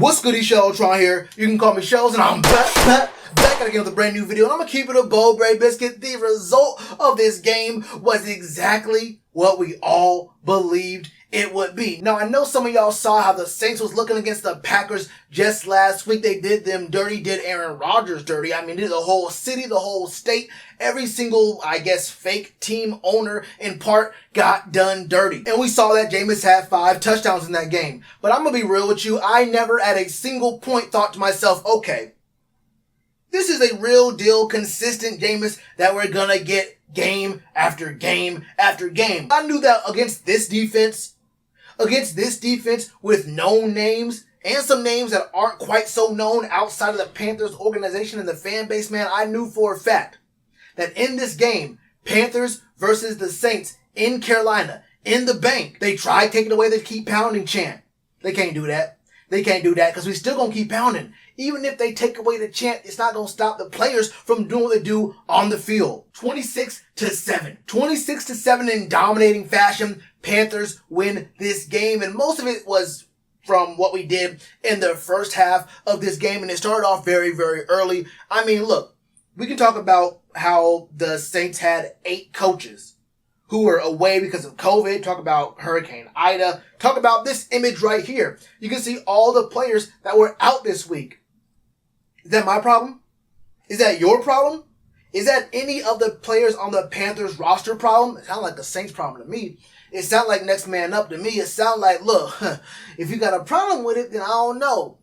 What's good, Shellitronnn here. You can call me Shells, and I'm back again with a brand new video. And I'm going to keep it a bold, Bray Biscuit. The result of this game was exactly what we all believed it would be. Now, I know some of y'all saw how the Saints was looking against the Packers just last week. They did them dirty, did Aaron Rodgers dirty. I mean, did the whole city, the whole state, every single, I guess, fake team owner in part got done dirty. And we saw that Jameis had 5 touchdowns in that game. But I'm going to be real with you. I never at a single point thought to myself, okay, this is a real deal, consistent Jameis that we're going to get game after game after game. I knew that against this defense with known names and some names that aren't quite so known outside of the Panthers organization and the fan base, man, I knew for a fact that in this game, Panthers versus the Saints in Carolina, in the bank, they tried taking away the keep pounding chant. They can't do that. They can't do that because we still gonna keep pounding. Even if they take away the chant, it's not gonna stop the players from doing what they do on the field. 26-7. 26-7 in dominating fashion. Panthers win this game, and most of it was from what we did in the first half of this game, and it started off very, very early. I mean, look, we can talk about how the Saints had 8 coaches who were away because of COVID. Talk about Hurricane Ida. Talk about this image right here. You can see all the players that were out this week. Is that my problem? Is that your problem? Is that any of the players on the Panthers roster problem? It sounds like the Saints problem to me. It sounds like next man up to me. It sounds like, look, if you got a problem with it, then I don't know.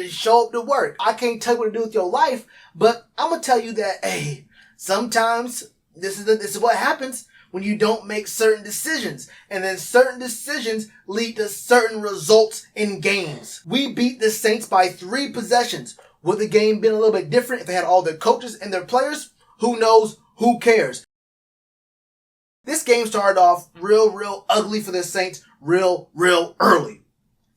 Show up to work. I can't tell you what to do with your life, but I'm going to tell you that, hey, sometimes this is what happens when you don't make certain decisions. And then certain decisions lead to certain results in games. We beat the Saints by 3 possessions. Would the game been a little bit different if they had all their coaches and their players? Who knows? Who cares? This game started off real ugly for the Saints real early.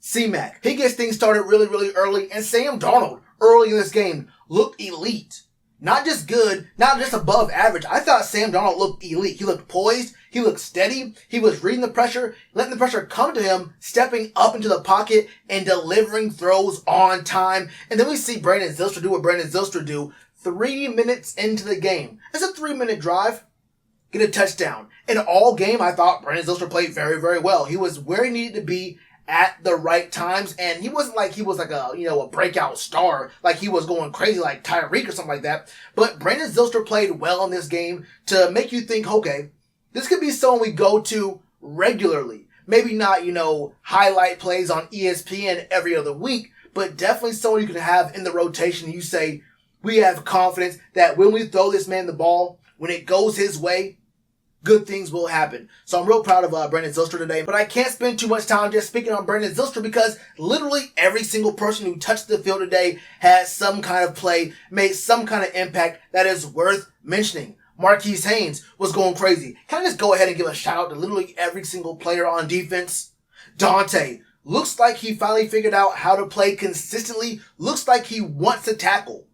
Cmac, he gets things started really early, and Sam Darnold early in this game looked elite. Not just good, not just above average. I thought Sam Darnold looked elite. He looked poised. He looked steady. He was reading the pressure, letting the pressure come to him, stepping up into the pocket and delivering throws on time. And then we see Brandon Zylstra do what Brandon Zylstra do 3 minutes into the game. It's a 3-minute drive. Get a touchdown. And all game, I thought Brandon Zylstra played very well. He was where he needed to be at the right times, and he wasn't like he was like a breakout star, like he was going crazy like Tyreek or something like that. But Brandon Zylstra played well in this game to make you think, okay, this could be someone we go to regularly. Maybe not, highlight plays on ESPN every other week, but definitely someone you can have in the rotation. You say, we have confidence that when we throw this man the ball, when it goes his way, good things will happen. So I'm real proud of Brandon Zylstra today. But I can't spend too much time just speaking on Brandon Zylstra because literally every single person who touched the field today had some kind of play, made some kind of impact that is worth mentioning. Marquise Haynes was going crazy. Can I just go ahead and give a shout out to literally every single player on defense? Dante looks like he finally figured out how to play consistently. Looks like he wants to tackle.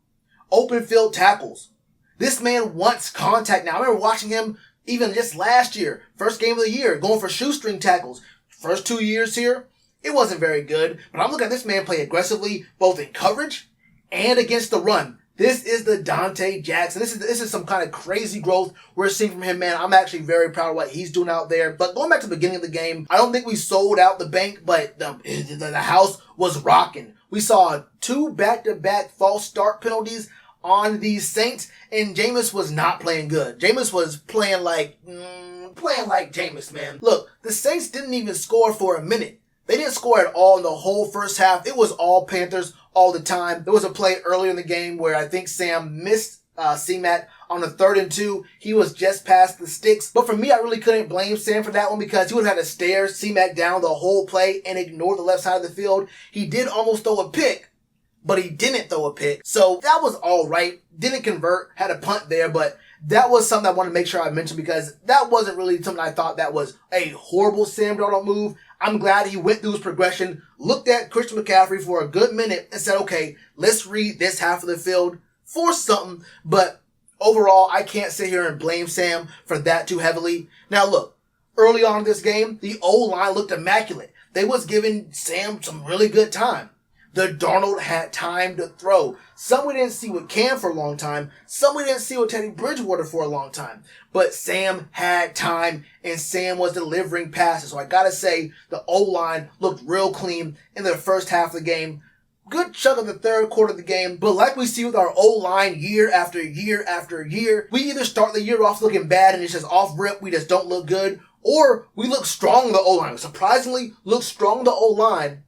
Open field tackles. This man wants contact now. I remember watching him even just last year, first game of the year, going for shoestring tackles. First 2 years here, it wasn't very good. But I'm looking at this man play aggressively, both in coverage and against the run. This is the Dante Jackson. This is some kind of crazy growth we're seeing from him, man. I'm actually very proud of what he's doing out there. But going back to the beginning of the game, I don't think we sold out the bank, but the house was rocking. We saw 2 back-to-back false start penalties on these Saints, and Jameis was not playing good. Jameis was playing like Jameis, man. Look, the Saints didn't even score for a minute. They didn't score at all in the whole first half. It was all Panthers all the time. There was a play earlier in the game where I think Sam missed Cmac on the 3rd and 2. He was just past the sticks. But for me, I really couldn't blame Sam for that one because he would have had to stare Cmac down the whole play and ignore the left side of the field. He did almost throw a pick, but he didn't throw a pick. So that was all right. Didn't convert, had a punt there, but that was something I want to make sure I mentioned because that wasn't really something I thought that was a horrible Sam Darnold move. I'm glad he went through his progression, looked at Christian McCaffrey for a good minute and said, okay, let's read this half of the field for something. But overall, I can't sit here and blame Sam for that too heavily. Now look, early on in this game, the O-line looked immaculate. They was giving Sam some really good time. The Darnold had time to throw. Some we didn't see with Cam for a long time. Some we didn't see with Teddy Bridgewater for a long time. But Sam had time, and Sam was delivering passes. So I gotta say, the O-line looked real clean in the first half of the game. Good chunk of the third quarter of the game. But like we see with our O-line year after year after year, we either start the year off looking bad and it's just off rip, we just don't look good, or we look strong in the O-line. We surprisingly look strong in the O-line.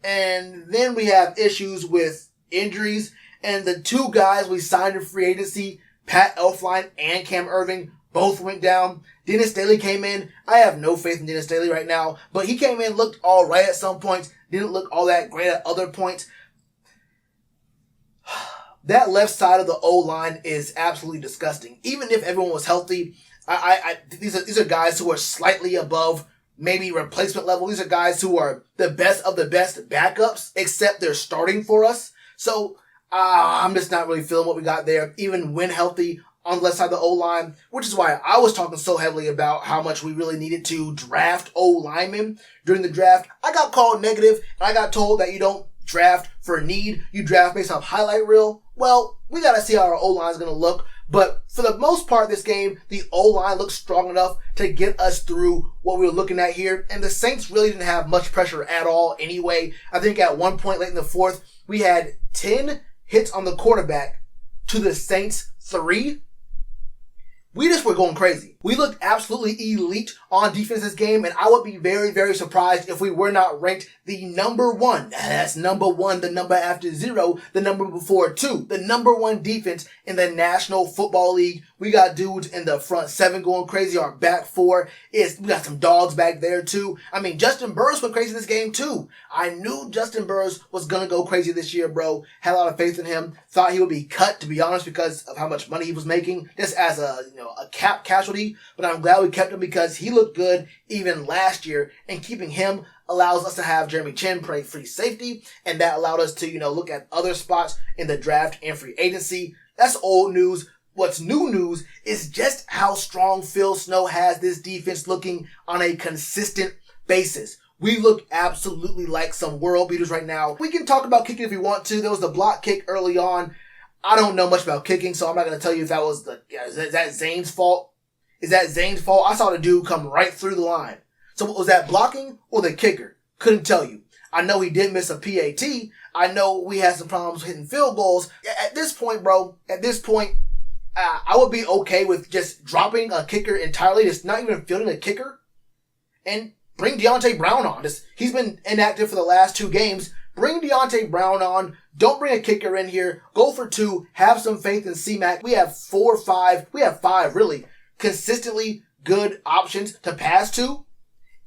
And then we have issues with injuries. And the two guys we signed in free agency, Pat Elflein and Cam Irving, both went down. Dennis Daly came in. I have no faith in Dennis Daly right now. But he came in, looked all right at some points. Didn't look all that great at other points. That left side of the O-line is absolutely disgusting. Even if everyone was healthy, these are guys who are slightly above maybe replacement level. These are guys who are the best of the best backups, except they're starting for us. So I'm just not really feeling what we got there, even when healthy on the left side of the O-line, which is why I was talking so heavily about how much we really needed to draft O-linemen during the draft. I got called negative, and I got told that you don't draft for need, you draft based off highlight reel. Well, we got to see how our O-line is going to look. But for the most part of this game, the O-line looked strong enough to get us through what we were looking at here. And the Saints really didn't have much pressure at all anyway. I think at one point late in the fourth, we had 10 hits on the quarterback to the Saints 3. We just were going crazy. We looked absolutely elite on defense this game, and I would be very, very surprised if we were not ranked the number one. That's number one, the number after 0, the number before 2. The number 1 defense in the National Football League. We got dudes in the front 7 going crazy. Our back 4 we got some dogs back there too. I mean, Justin Burris went crazy this game too. I knew Justin Burris was going to go crazy this year, bro. Had a lot of faith in him. Thought he would be cut, to be honest, because of how much money he was making, just as a cap casualty. But I'm glad we kept him because he looked good even last year, and keeping him allows us to have Jeremy Chin play free safety, and that allowed us to, look at other spots in the draft and free agency. That's old news. What's new news is just how strong Phil Snow has this defense looking on a consistent basis. We look absolutely like some world beaters right now. We can talk about kicking if we want to. There was the block kick early on. I don't know much about kicking, so I'm not going to tell you if that was is that Zane's fault? Is that Zane's fault? I saw the dude come right through the line. So was that blocking or the kicker? Couldn't tell you. I know he did miss a PAT. I know we had some problems hitting field goals. At this point, bro, I would be okay with just dropping a kicker entirely, just not even fielding a kicker, and bring Deontay Brown on. He's been inactive for the last 2 games. Bring Deontay Brown on. Don't bring a kicker in here. Go for 2. Have some faith in Cmac. We have 5 really consistently good options to pass to,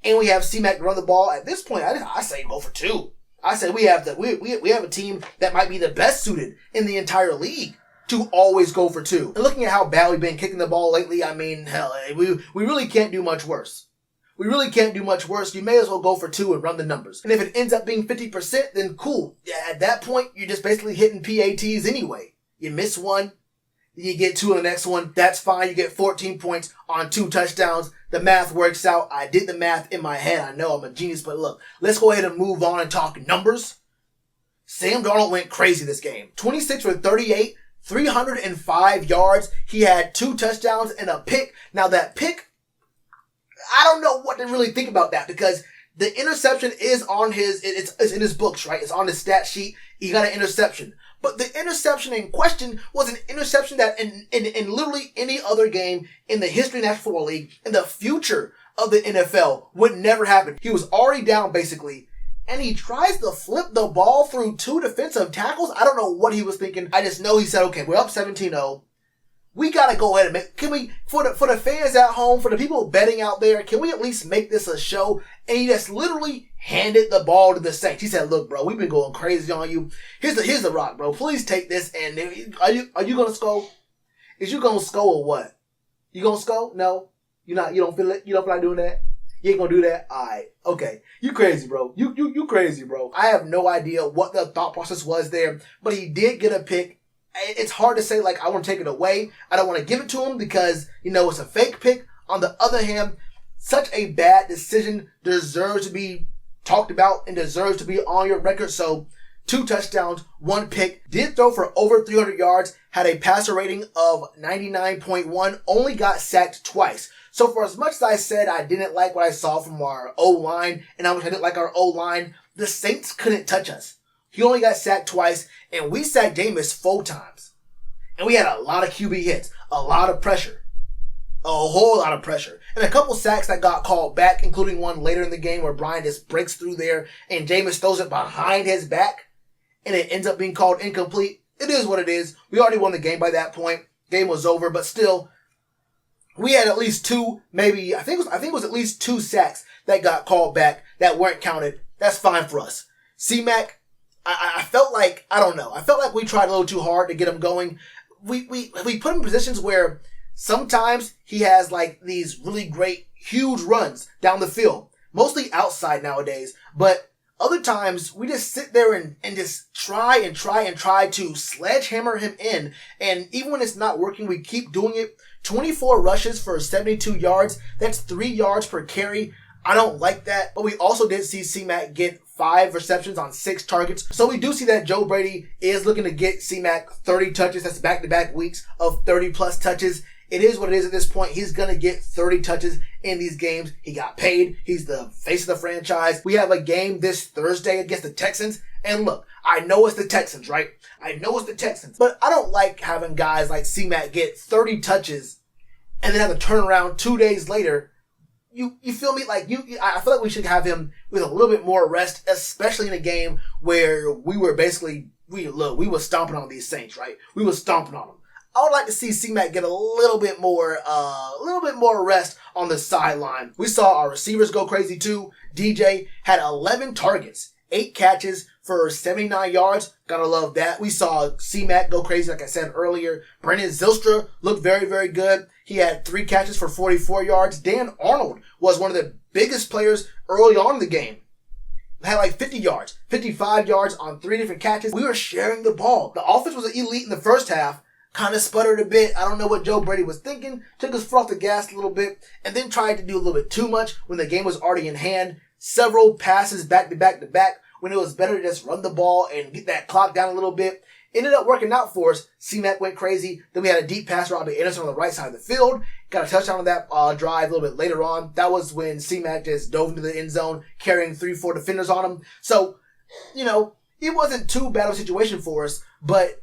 and we have Cmac to run the ball. At this point, I say go for 2. I say we have a team that might be the best suited in the entire league to always go for 2. And looking at how bad we've been kicking the ball lately, I mean, hell, we really can't do much worse. We really can't do much worse. You may as well go for 2 and run the numbers. And if it ends up being 50%, then cool. At that point, you're just basically hitting PATs anyway. You miss 1, then you get 2 on the next one. That's fine. You get 14 points on 2 touchdowns. The math works out. I did the math in my head. I know I'm a genius, but look, let's go ahead and move on and talk numbers. Sam Darnold went crazy this game. 26 for 38, 305 yards. He had 2 touchdowns and a pick. Now that pick, I don't know what to really think about that, because the interception is on it's in his books, right? It's on his stat sheet. He got an interception. But the interception in question was an interception that in literally any other game in the history of the National Football League, in the future of the NFL, would never happen. He was already down basically, and he tries to flip the ball through 2 defensive tackles. I don't know what he was thinking. I just know he said, okay, we're up 17-0. We gotta go ahead and can we, for the fans at home, for the people betting out there, can we at least make this a show? And he just literally handed the ball to the Saints. He said, look, bro, we've been going crazy on you. Here's the rock, bro. Please take this. And are you gonna score? Is you gonna score or what? You gonna score? No? You don't feel it? You don't feel like doing that? You ain't gonna do that? Alright. Okay. You crazy, bro. You crazy, bro. I have no idea what the thought process was there, but he did get a pick. It's hard to say, I want to take it away. I don't want to give it to him because, it's a fake pick. On the other hand, such a bad decision deserves to be talked about and deserves to be on your record. So 2 touchdowns, 1 pick, did throw for over 300 yards, had a passer rating of 99.1, only got sacked twice. So for as much as I said I didn't like what I saw from our O-line and how much I didn't like our O-line, the Saints couldn't touch us. He only got sacked twice, and we sacked Jameis 4 times. And we had a lot of QB hits, a lot of pressure. A whole lot of pressure. And a couple sacks that got called back, including one later in the game where Brian just breaks through there and Jameis throws it behind his back and it ends up being called incomplete. It is what it is. We already won the game by that point. Game was over, but still, we had at least 2, maybe, I think it was at least 2 sacks that got called back that weren't counted. That's fine for us. Cmac, I felt like, I don't know. I felt like we tried a little too hard to get him going. We put him in positions where sometimes he has like these really great, huge runs down the field. Mostly outside nowadays. But other times we just sit there and just try to sledgehammer him in. And even when it's not working, we keep doing it. 24 rushes for 72 yards. That's 3 yards per carry. I don't like that. But we also did see Cmac get 5 receptions on 6 targets. So we do see that Joe Brady is looking to get Cmac 30 touches. That's back-to-back weeks of 30-plus touches. It is what it is at this point. He's going to get 30 touches in these games. He got paid. He's the face of the franchise. We have a game this Thursday against the Texans. And look, I know it's the Texans, right? I know it's the Texans. But I don't like having guys like Cmac get 30 touches and then have to turn around 2 days later. You feel me? Like I feel like we should have him with a little bit more rest, especially in a game where we were basically, we were stomping on these Saints, right? We were stomping on them. I would like to see Cmac get a little bit more rest on the sideline. We saw our receivers go crazy too. DJ had 11 targets, 8 catches for 79 yards. Gotta love that. We saw Cmac go crazy, like I said earlier. Brandon Zylstra looked very, very good. He had 3 catches for 44 yards. Dan Arnold was one of the biggest players early on in the game. Had like 50 yards, 55 yards on 3 different catches. We were sharing the ball. The offense was elite in the first half. Kind of sputtered a bit. I don't know what Joe Brady was thinking. Took his foot off the gas a little bit. And then tried to do a little bit too much when the game was already in hand. Several passes back to back to back when it was better to just run the ball and get that clock down a little bit. Ended up working out for us. Cmac went crazy. Then we had a deep pass to Robbie Anderson on the right side of the field. Got a touchdown on that drive a little bit later on. That was when Cmac just dove into the end zone, carrying 3-4 defenders on him. So, it wasn't too bad of a situation for us, but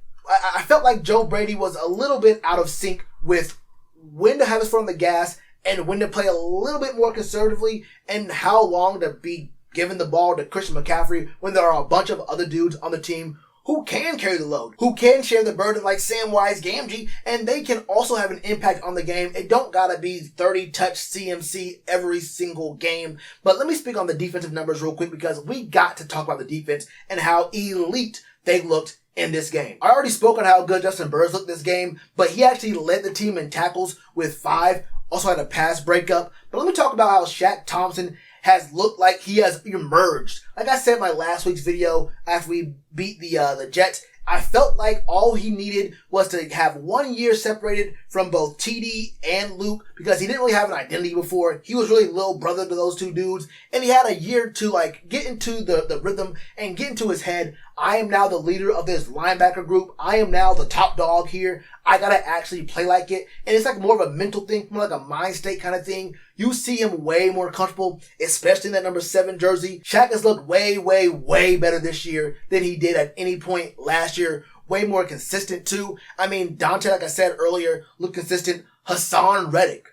I felt like Joe Brady was a little bit out of sync with when to have his foot on the gas and when to play a little bit more conservatively and how long to be giving the ball to Christian McCaffrey when there are a bunch of other dudes on the team who can carry the load, who can share the burden like Samwise Gamgee, and they can also have an impact on the game. It don't gotta be 30-touch CMC every single game. But let me speak on the defensive numbers real quick because we got to talk about the defense and how elite they looked in this game. I already spoke on how good Justin Burns looked this game, but he actually led the team in tackles with 5. Also had a pass breakup. But let me talk about how Shaq Thompson has looked like he has emerged. Like I said in my last week's video after we beat the Jets, I felt like all he needed was to have 1 year separated from both TD and Luke because he didn't really have an identity before. He was really little brother to those 2 dudes. And he had a year to get into the rhythm and get into his head. I am now the leader of this linebacker group. I am now the top dog here. I gotta actually play like it. And it's like more of a mental thing, more like a mind state kind of thing. You see him way more comfortable, especially in that number 7 jersey. Shaq has looked way, way, way better this year than he did at any point last year. Way more consistent too. I mean, Dante, like I said earlier, looked consistent. Hassan Reddick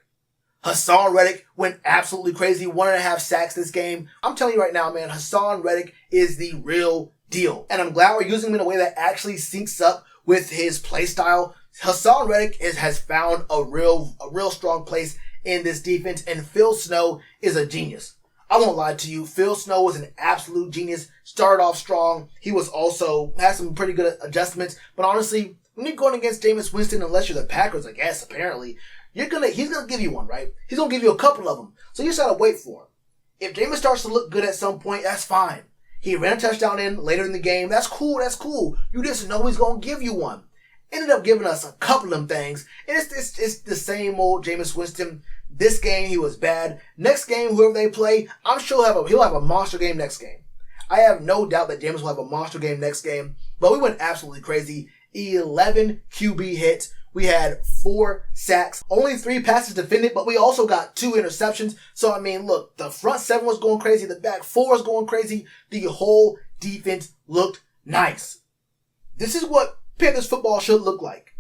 went absolutely crazy. 1.5 sacks this game. I'm telling you right now, man, Hassan Reddick is the real deal. And I'm glad we're using him in a way that actually syncs up with his play style. Hassan Reddick has found a real strong place in this defense, and Phil Snow is a genius. I won't lie to you. Phil Snow was an absolute genius. Started off strong. He was also had some pretty good adjustments. But honestly, when you're going against Jameis Winston, unless you're the Packers, I guess, apparently, he's gonna give you one, right? He's gonna give you a couple of them. So you just gotta wait for him. If Jameis starts to look good at some point, that's fine. He ran a touchdown in later in the game. That's cool. You just know he's gonna give you one. Ended up giving us a couple of them things. And it's the same old Jameis Winston. This game, he was bad. Next game, whoever they play, I'm sure he'll have a monster game next game. I have no doubt that Jameis will have a monster game next game. But we went absolutely crazy. 11 QB hits. We had 4 sacks, only 3 passes defended, but we also got 2 interceptions. So, I mean, look, the front 7 was going crazy. The back 4 was going crazy. The whole defense looked nice. This is what Panthers football should look like.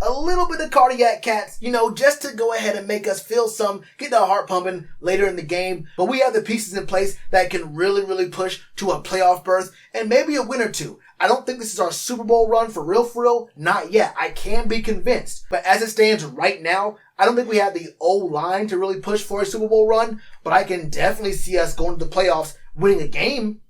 A little bit of cardiac cats, just to go ahead and make us feel some, get the heart pumping later in the game. But we have the pieces in place that can really, really push to a playoff berth and maybe a win or two. I don't think this is our Super Bowl run for real, not yet. I can be convinced. But as it stands right now, I don't think we have the O-line to really push for a Super Bowl run, but I can definitely see us going to the playoffs, winning a game,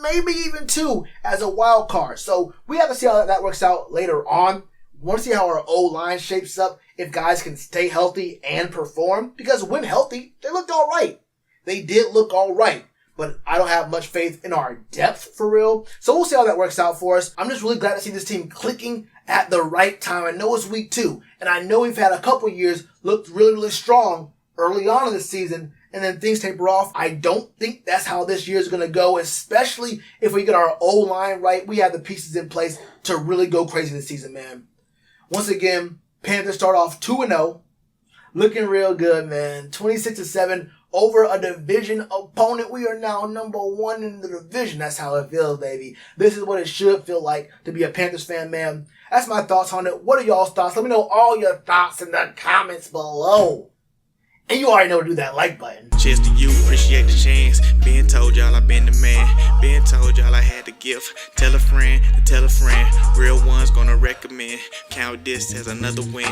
maybe even 2 as a wild card. So we have to see how that works out later on. We want to see how our O-line shapes up, if guys can stay healthy and perform, because when healthy, they looked all right. They did look all right. But I don't have much faith in our depth for real. So we'll see how that works out for us. I'm just really glad to see this team clicking at the right time. I know it's week 2. And I know we've had a couple years looked really, really strong early on in the season. And then things taper off. I don't think that's how this year is going to go. Especially if we get our O-line right. We have the pieces in place to really go crazy this season, man. Once again, Panthers start off 2-0. Looking real good, man. 26-7. Over a division opponent. We are now number 1 in the division. That's how it feels, baby. This is what it should feel like to be a Panthers fan, man. That's my thoughts on it. What are y'all's thoughts? Let me know all your thoughts in the comments below. And you already know to do that like button. Cheers to you, appreciate the chance. Been told y'all I been the man. Been told y'all I had the gift. Tell a friend to tell a friend. Real ones gonna recommend. Count this as another win.